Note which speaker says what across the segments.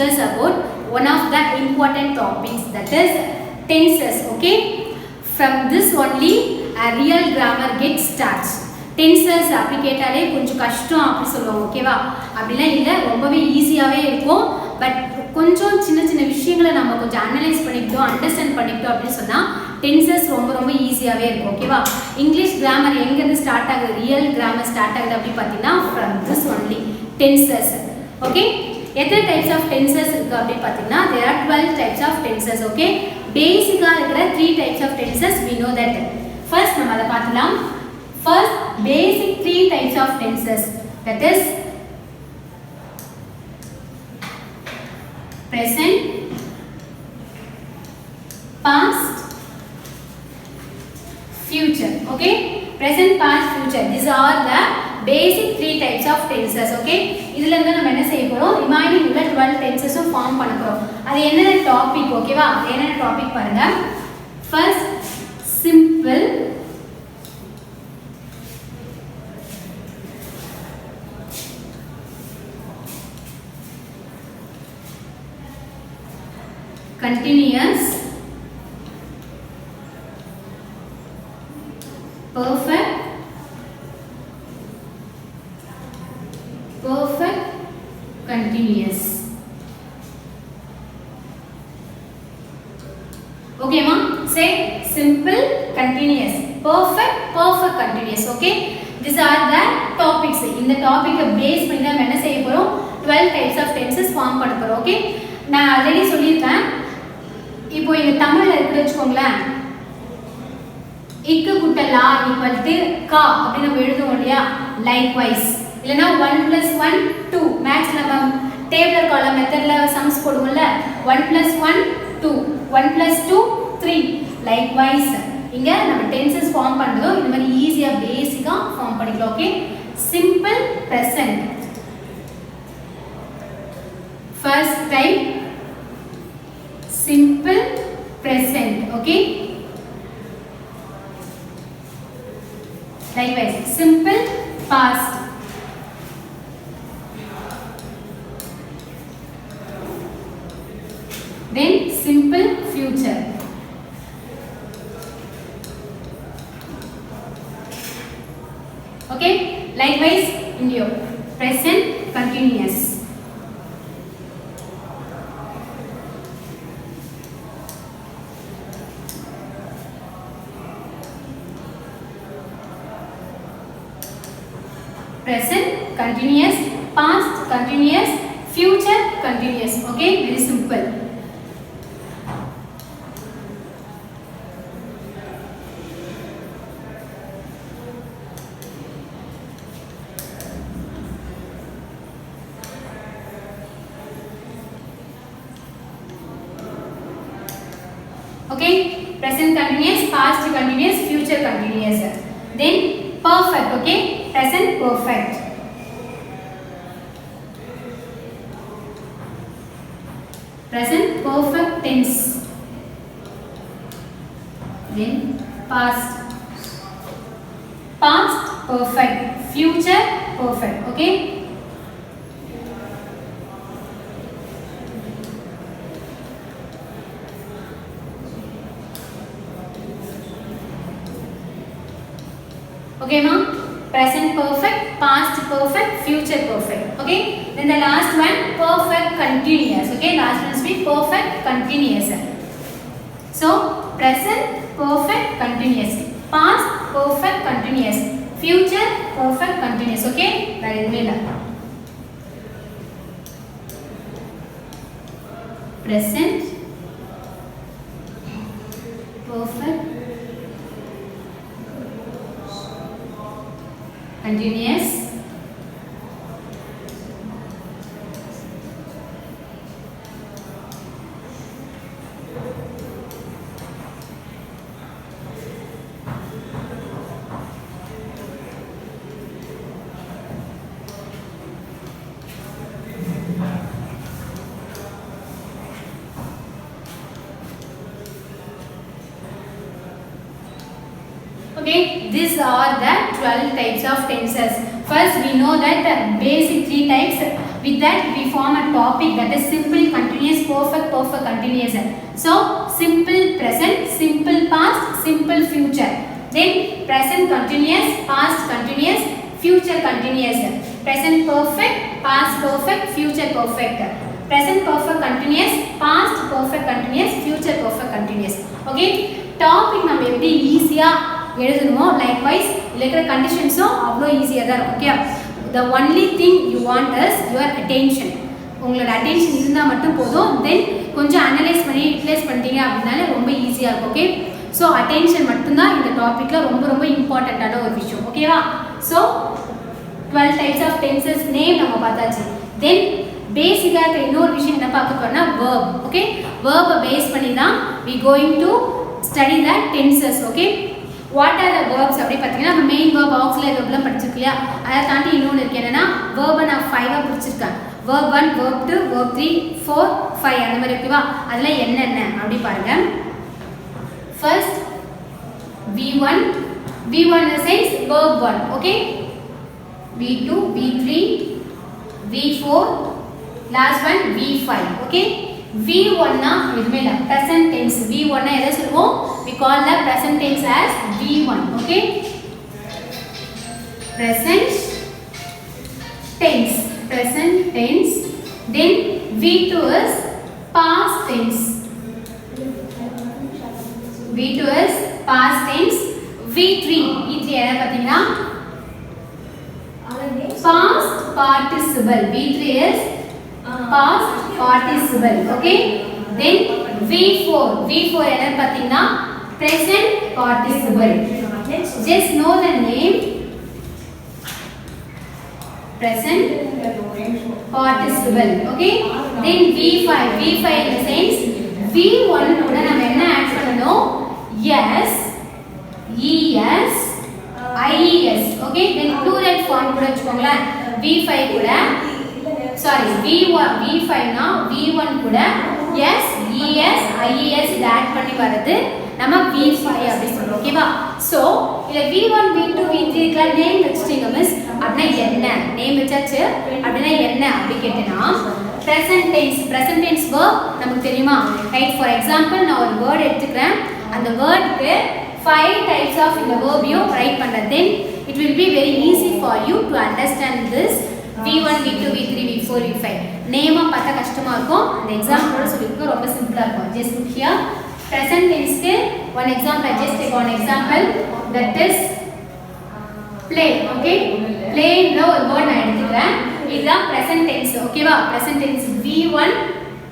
Speaker 1: discuss about one of the important topics, that is tenses. Okay, from this only a real grammar gets starts. Tenses அப்படி கேட்டாலே கொஞ்சம் கஷ்டம் அப்படி சொல்லுவாங்க. ஓகேவா? அப்படிலாம் இல்லை, ரொம்பவே ஈஸியாகவே இருக்கும். பட் கொஞ்சம் சின்ன சின்ன விஷயங்களை நம்ம கொஞ்சம் அனலைஸ் பண்ணிக்கிட்டோம், அண்டர்ஸ்டாண்ட் பண்ணிக்கிட்டோம் அப்படின்னு சொன்னால் டென்சஸ் ரொம்ப ரொம்ப ஈஸியாகவே இருக்கும். ஓகேவா? இங்கிலீஷ் கிராமர் எங்கேருந்து ஸ்டார்ட் ஆகுது, ரியல் கிராமர் ஸ்டார்ட் ஆகுது அப்படின்னு பார்த்தீங்கன்னா from this only tenses. Okay, எத்தனை டைப்ஸ் ஆஃப் டென்சஸ் இருக்குது அப்படின்னு பார்த்தீங்கன்னா there are 12 types of tenses. Okay, பேசிக்காக இருக்கிற 3 types of tenses we know that. First நம்ம அதை பார்த்துலாம். First, basic 3 types of tenses, that is present, past, future. Okay, present, past, future, these are the basic 3 types of tenses. Okay, இதுல இருந்து நம்ம என்ன செய்ய போறோம், ரிமைனிங் உள்ள 12 tenses ஃபார்ம் பண்ண போறோம். அது என்னென்ன டாபிக், ஓகேவா? என்னென்ன டாபிக் பாருங்க. First, simple, continuous, perfect, perfect, continuous. Okay ma, say simple, continuous, perfect, perfect, continuous. Okay, these are the topics. இந்த டாபிக் பேஸ் பண்ணி தான் என்ன செய்ய போறோம், 12 types of tenses ஃபார்ம் பண்ண போறோம். ஓகே, நான் ஆல்ரெடி சொல்லியிருக்கேன். இப்போ இங்க தமிழ்ல இருக்கு வச்சுக்கோங்களேன், இக்கு குட்டலா ஈக்குவல் டு கா அப்படி நம்ம எழுதுவோம் இல்லையா, லைக்வைஸ். இல்லைன்னா 1 + 1 2, மேக்ஸ் நம்ம டேபிள் காலம் மெத்தட்ல சம்ஸ் போடுவோம்ல, 1 + 1 2, 1 + 2 3, லைக்வைஸ். இங்க நம்ம டென்சஸ் ஃபார்ம் பண்றோம், இந்த மாதிரி ஈஸியா பேசிக்கா ஃபார்ம் பண்ணிக்கலாம். Okay, simple present first type, simple present. Okay, likewise simple past, then simple future, okay, likewise in your present continuous, present continuous, past continuous, future continuous. Okay, very simple. Okay, present continuous, past continuous, future continuous, then perfect. Okay, present perfect, present perfect tense, then past, past perfect, future perfect. Okay, okay ma'am, present perfect, past perfect, future perfect. Okay, then the last one perfect continuous. Okay, last one is be perfect continuous. So present perfect continuous, past perfect continuous, future perfect continuous. Okay, very well. Present perfect continuous, Okay, these are the 12 types of tenses. First, we know that basic 3 types with that we form a topic that is simple continuous perfect continuous. So simple present, simple past, simple future. Then present continuous, past continuous, future continuous. Present perfect, past perfect, future perfect. Present perfect continuous, past perfect continuous, future perfect continuous. Okay, topic நம்ம எப்படி ஈஸியா எழுதணுமோ likewise இருக்கிற கண்டிஷன்ஸும் அவ்வளோ ஈஸியாக தான் இருக்கும். Okay, the only thing you want is your attention. உங்களோட attention இருந்தால் மட்டும் போதும். தென் கொஞ்சம் அனலைஸ் பண்ணி யூட்டிலைஸ் பண்ணிட்டீங்க அப்படின்னாலே ரொம்ப ஈஸியாக இருக்கும். ஓகே, ஸோ அட்டென்ஷன் மட்டும்தான் இந்த டாப்பிக்கில் ரொம்ப ரொம்ப இம்பார்ட்டண்ட்டான ஒரு விஷயம். ஓகேவா? So 12 types of tenses name நம்ம பார்த்தாச்சு. தென் பேசிக்காக இன்னொரு விஷயம் என்ன பார்க்க போறோம்னா verb. ஓகே, verb பேஸ் பண்ணி தான் we going to study the tenses. Okay, what are the verbs அப்படி பார்த்தீங்கன்னா நம்ம மெயின் verb ஆக்ஸிலரி வெர்ப்லாம் படிச்சிருக்கு இல்லையா, அதை தாண்டி இன்னொன்று இருக்கு. என்னன்னா verb நான் 5 பிடிச்சிருக்கேன். verb 1, verb 2, verb 3, 4, 5 அந்த மாதிரி இருக்குவா. அதில் என்னென்ன அப்படி பாருங்க. First V1 in the sense verb 1. Okay, V2, V3, V4, last one V5. okay, V1 na இதுமே இல்ல present tense. V1 na எதை சொல்லுவோம்? we call the present tense as V1. okay, present tense. Then V2 is past tense. V2 is past tense. V3 எதை பார்த்தீங்கன்னா past participle. V3 is past participle. okay, then V4 என்ன பார்த்தீங்கன்னா present participle. just know the name present participle. okay, then V5 in the sense V1 கூட நம்ம என்ன add பண்ணனும்? yes, es, ies. okay, then plural form கூட வெச்சுக்கோங்களா. V5 கூட V5 னா V1 கூட s, es, ies ஆட் பண்ணி வரது நம்ம V5 அப்படி சொல்றோம். ஓகேவா? சோ இல்ல V1, V2, V3 க்கு நேம் வெச்சிட்டீங்க மிஸ் அப்படினா என்ன? நேம் வெச்சாச்சு அப்படினா என்ன அப்படி கேட்டேனா present tense verb நமக்கு தெரியுமா? ரைட், ஃபார் எக்ஸாம்பிள் நான் ஒரு வேர்ட் எடுத்துக்கிறேன். அந்த வேர்ட்க்கு 5 types of இந்த verb-யும் ரைட் பண்றேன். then it will be very easy for you to understand this V1, V2, V3, V4, V5. நேமா பார்த்தா கஷ்டமா இருக்கும். அந்த எக்ஸாம்பிளோட சொல்லிருக்க ரொம்ப சிம்பிளா இருக்கும். just look here. present tense க்கு one example. I just take one example, that is play. okay, play ன்ற ஒரு வேர்ட் நான் எடுத்துக்கிறேன். இதுதான் present tense. ஓகேவா? present tense V1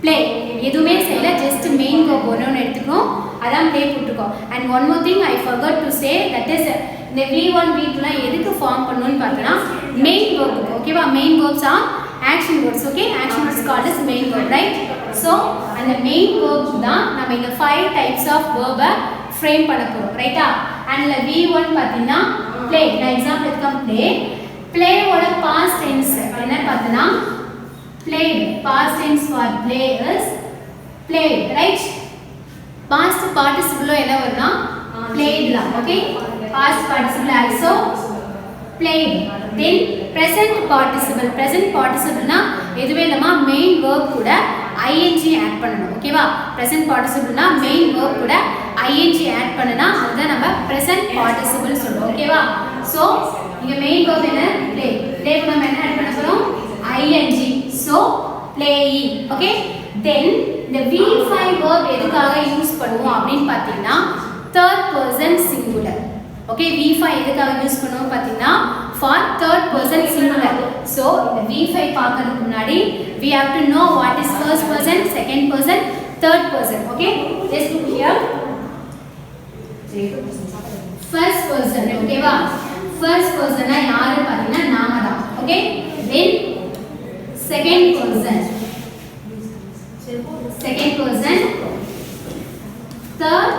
Speaker 1: play. எதுவுமே செய்யல, just main verb ஒன்னு எடுத்துக்கணும். அதான் play போட்டுக்கோ. and one more thing I forgot to say, that is இந்த V1, V2 லாம் எதுக்கு ஃபார்ம் பண்ணனும்னு பார்த்தனா main verb. ஓகேவா? main verbs are action words. okay, action words called as main verb, right? so அந்த main verbs தான் நம்ம இந்த 5 types of verb frame பண்ண போறோம். ரைட்டா? and இந்த V1 பார்த்தீங்கன்னா play. நான் எக்ஸாம்பிள் எடுத்துக்கலாம். play ஓட past tense என்ன பார்த்தனா played. past tense for play is played, right? past participle என்ன வரும்னா played la. okay, past participle also played. then present participle னா எதுவே இல்லமா main verb கூட ing ஆட் பண்ணனும். ஓகேவா? present participle னா main verb கூட ing ஆட் பண்ணனா அதுதான் நம்ம present participle சொல்றோம். ஓகேவா? சோ இங்க main verb என்ன? play. play கூட நம்ம என்ன ஆட் பண்ண போறோம்? ing. so playing. okay, then இந்த V5 verb எதுக்காக யூஸ் பண்ணுவோம் அப்படினு பாத்தீங்கன்னா third person singular. okay, V5 எதுக்காக யூஸ் பண்ணுவோம் பாத்தீங்கன்னா for third person singular. so இந்த V5 பார்க்கிறதுக்கு முன்னாடி we have to know what is first person, second person, third person. okay, just look here. first person. ஓகேவா? first person னா யாரு பாத்தீங்கன்னா நாம தான். okay, then second person, third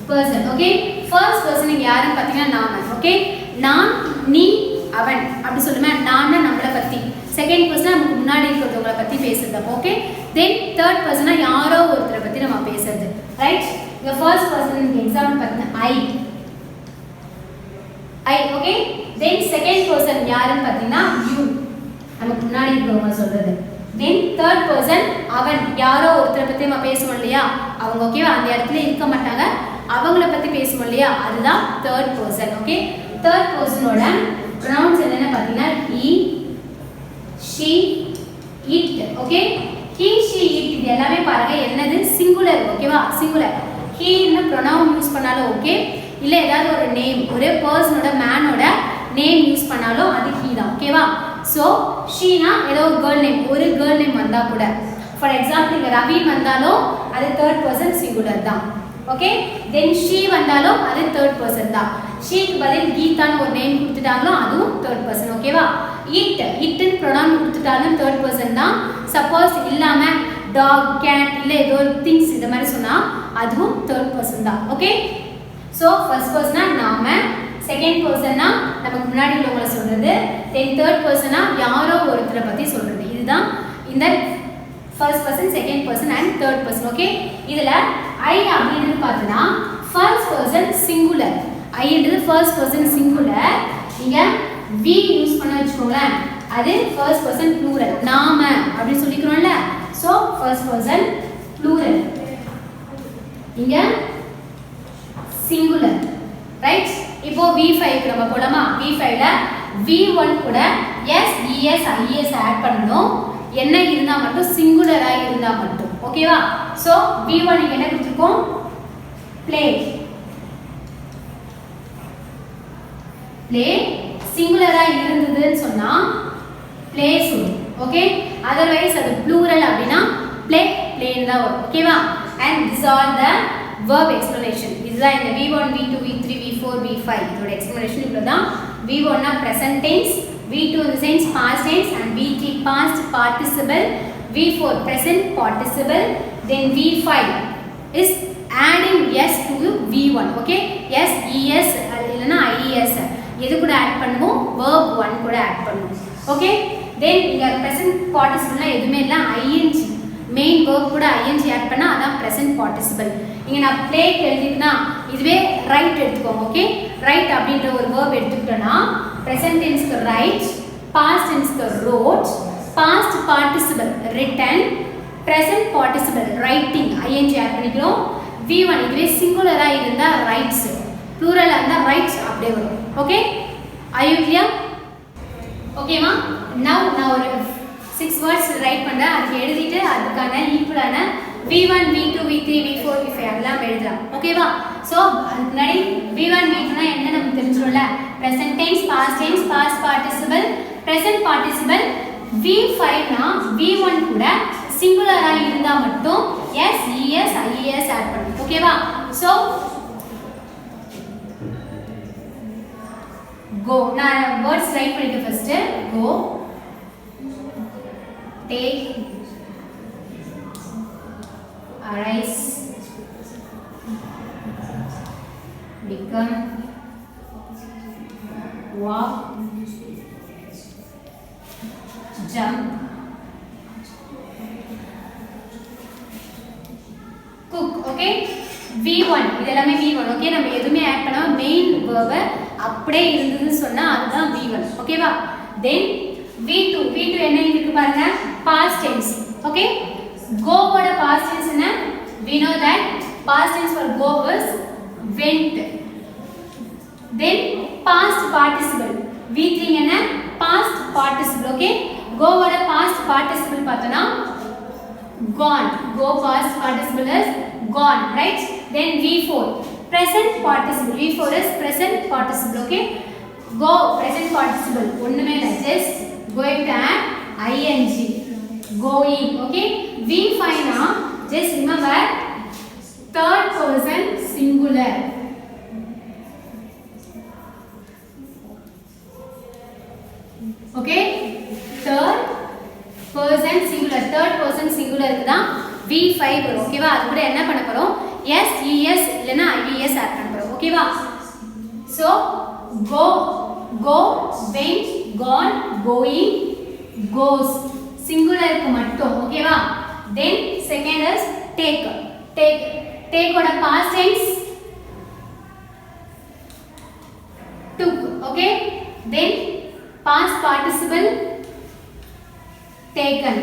Speaker 1: person. okay, first person இங்க யாருன்னு பாத்தீங்கன்னா நாம. okay, நான், நீ, அவன் அப்படி சொல்லுமே. நான்னா நம்மள பத்தி, செகண்ட் பர்சன் நமக்கு முன்னாடி இருக்கிறவங்கள பத்தி பேசுறது. ஓகே, தென் தேர்ட் பர்சனா யாரோ ஒருத்தரை பத்தி நம்ம பேசுறது. ரைட்? இங்க ஃபர்ஸ்ட் பர்சன் எக்ஸாம்பிள் பாத்தீங்கன்னா I. okay, then second person யாருன்னு பாத்தீங்கன்னா you. நமக்கு முன்னாடி இருக்கவங்க சொல்றது. தென் தேர்ட் பர்சன் அவன், யாரோ ஒருத்தரை பத்தி நம்ம பேசுவோம் இல்லையா, அவங்க ஓகேவா அந்த இடத்துல இருக்க மாட்டாங்க, அவங்கள பத்தி பேசுவோம் இல்லையா, அதுதான் தேர்ட் பர்சன். ஓகே, தேர்ட் பர்சனோட ப்ரொனவுன்ஸ் என்னென்ன பார்த்தீங்கன்னா he, she, it. Okay, he, she, it இது எல்லாமே பாருங்க என்னது சிங்குலர். ஓகேவா, சிங்குலர். he ன்னு ப்ரொனவுன் யூஸ் பண்ணாலும் ஓகே, இல்ல ஏதாவது ஒரு நேம், ஒரு பர்சனோட மேனோட நேம் யூஸ் பண்ணாலும் அது he தான். ஓகேவா, ஸோ ஷீனா ஏதோ கேர்ள் நேம், ஒரு கேர்ள் நேம் வந்தா கூட, ஃபார் எக்ஸாம்பிள் இங்கே ரவீன் வந்தாலும் அது தேர்ட் பர்சன் சிங்குலர் தான். ஓகே, தென் ஷீ வந்தாலும் அது தேர்ட் பர்சன் தான். ஷீக்கு பதில் கீதான்னு ஒரு நேம் கொடுத்துட்டாங்களோ அதுவும் தேர்ட் பர்சன். ஓகேவா, இட்னு ப்ரொனவுன் கொடுத்துட்டாலும் தேர்ட் பர்சன் தான். சப்போஸ் இல்லாம டாக், கேட் இல்லை ஏதோ திங்ஸ் இந்த மாதிரி சொன்னா அதுவும் தேர்ட் பர்சன் தான். ஓகே, ஸோ ஃபர்ஸ்ட் பர்சனா நாம, செகண்ட் பர்சனா நமக்கு முன்னாடி உள்ளவங்களை சொல்றது, தென் தேர்ட் பர்சனா யாரோ ஒருத்தரை பத்தி சொல்றது. இதுதான் இந்த first person, second person and third person. Okay, இதுல ஐ அப்படின்றது பார்த்தோன்னா ஃபர்ஸ்ட் பர்சன் சிங்குலர். ஐன்றது ஃபர்ஸ்ட் பர்சன் சிங்குலர். இங்க வி யூஸ் பண்ண வச்சுக்கோங்களேன், அது ஃபர்ஸ்ட் பர்சன் ப்ளூரல். நாம அப்படின்னு சொல்லிக்கிறோம்ல, ஸோ ஃபர்ஸ்ட் பர்சன் ப்ளூரல். இங்க சிங்குலர். ரைட், இப்போ V5 நம்ம போலாமா? V5ல V1 கூட எஸ் இஎஸ் ஐஎஸ் ஆட் பண்ணணும். என்ன இருந்தா மட்டும், சிங்குலரா இருந்தா மட்டும். ஓகேவா, சோ V1 இங்க என்ன கொடுத்திருக்கோம்? ப்ளே. ப்ளே சிங்குலரா இருந்ததுன்னு சொன்னா ப்ளே சொல்லும். ஓகே, அதர்வைஸ் அது ப்ளூரல் அப்படினா ப்ளே ப்ளேன்னு தான் வரும். ஓகேவா, and these are the verb explanation. இதுதான் இந்த V1 V2 V3 V4 V5 இதோட எக்ஸ்பிளனேஷன். இவ்வளவுதான். V1 னா present tense, V2 in the sense past tense, and V3 past participle, V4 present participle, then V5 is adding s to V1. okay, s es இல்லனா ies எது கூட add பண்ணுவோம்? verb 1 கூட add பண்ணுவோம். Okay, then இங்க present participle எதுமே இல்ல, ing main verb கூட ing ஆட் பண்ணா அதான் present participle. இங்க நான் play எழுதினா இதுவே ரைட் எடுத்துக்கோங்க. ஓகே, ரைட் அப்படின்ற ஒரு verb எடுத்துக்கிட்டோம்னா present tense க்கு write, past tense க்கு wrote, past participle written, present participle writing ing add பண்ணிக்கிறோம். V1 இதுவே சிங்குலரா இருந்தா writes, plural இருந்தா writes அப்படியே வரும். Okay, are you clear? ஓகேமா, now நான் ஒரு 6 words ரைட் பண்றேன், அது எழுதிட்டு அதுக்கான ஈக்குவலான V1 V2 V3 V4 V5 எல்லாம் எழுதலாம். ஓகேவா, சோ அதுக்கு முன்னாடி V1 V2 னா என்ன நமக்கு தெரிஞ்சிரும்ல, present tense, past tense, past participle, present participle. V5 னா V1 கூட சிங்குலரா இருந்தா மட்டும் s es ies ஆட் பண்ணணும். ஓகேவா, சோ go. நான் words ரைட் பண்ணிட்டு first go, take, arise, become, walk, jump, cook. Okay, V1 இதெல்லாம் V1. ஓகே, நம்ம எதுமே ஆட் பண்ணாம மெயின் verb அப்படியே இருந்ததுன்னு சொன்னா அதுதான் V1. ஓகேவா, then V2 என்ன இருக்கு பாருங்க, past tense. ஓகே, go ஓட past tense என்ன? we know that past tense for go was went. then past participle V3 என்ன? past participle. ஓகே, go ஓட past participle பார்த்தோம்னா gone. go past participle is gone, right? then V4 present participle. V4 is present participle. okay, go present participle ஒண்ணுமே இல்ல, just going to add ing, going. okay, V5 na just remember third person singular. okay, third person singular, third person singular க்கு தான் V5 வரும். ஓகேவா, அது கூட என்ன பண்ண போறோம்? s es இல்லனா ies ஆட் பண்ண போறோம். ஓகேவா, so go, went, gone, going, goes singular க்கு மட்டும். ஓகேவா, then second is take ஓட past tense took. okay, then past participle taken.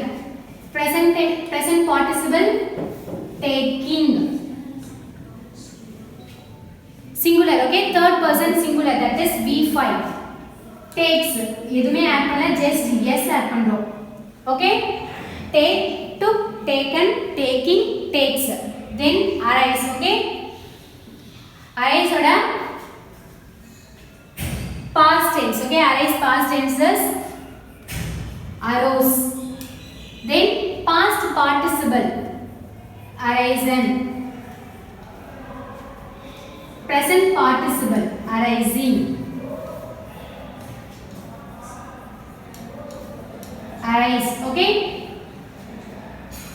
Speaker 1: Present participle taking. Singular, okay? Third person singular, that is V5. Takes. எதுமே add பண்ணல, just yes add பண்றோம். Okay? Take, took, taken, taking, takes. Then arise, okay? Arise oda past tense, okay? Arise past tenses arose. Then past participle arisen. Present participle arising. Arise, okay?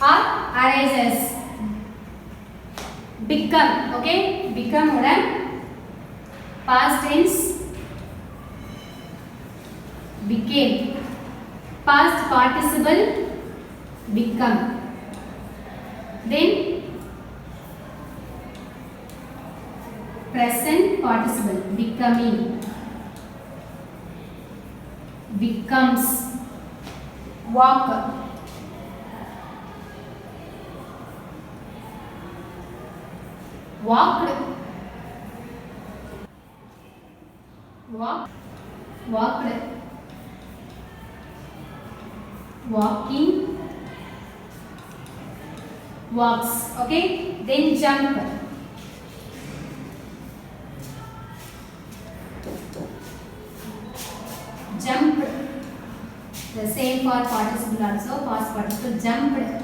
Speaker 1: Or arises. Become, okay? Become oda past tense became. Past participle become. Then present participle becoming. Becomes. Walk. Walked. Walk. Walked. Walking. Walks, okay? Then jump. Jump. The same for participle also. Past participle jumped.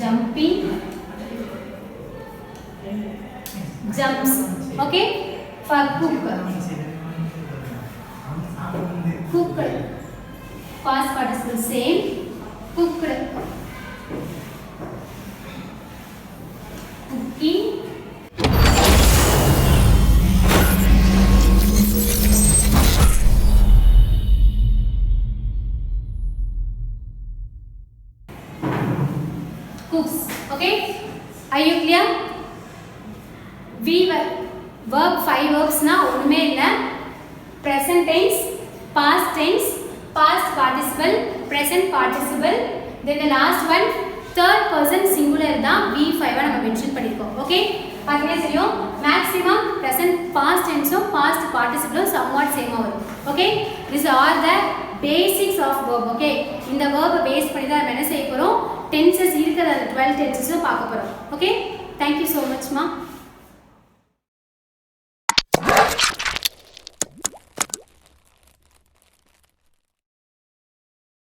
Speaker 1: Jumping. Jumps, okay? For cook. Cooked. Past participle same. Cooked. Cooking. Cooks, okay? Are you clear? Verb 5 verbs na ஒண்ணுமே இல்ல. Present tense, past tense, past participle, present participle, then the last one third person singular தான் V5 நம்ம mention பண்ணிருக்கோம். Okay? பாத்தீங்கன்னா தெரியும் maximum present past tense past participle somewhat same வரும். Okay? These are the basics of verb. Okay? இந்த verb base பண்ணி தான் நம்ம என்ன செய்ய போறோம்? Tenses இருக்கிற 12 tenses பார்க்க போறோம். Okay? Thank you so much ma.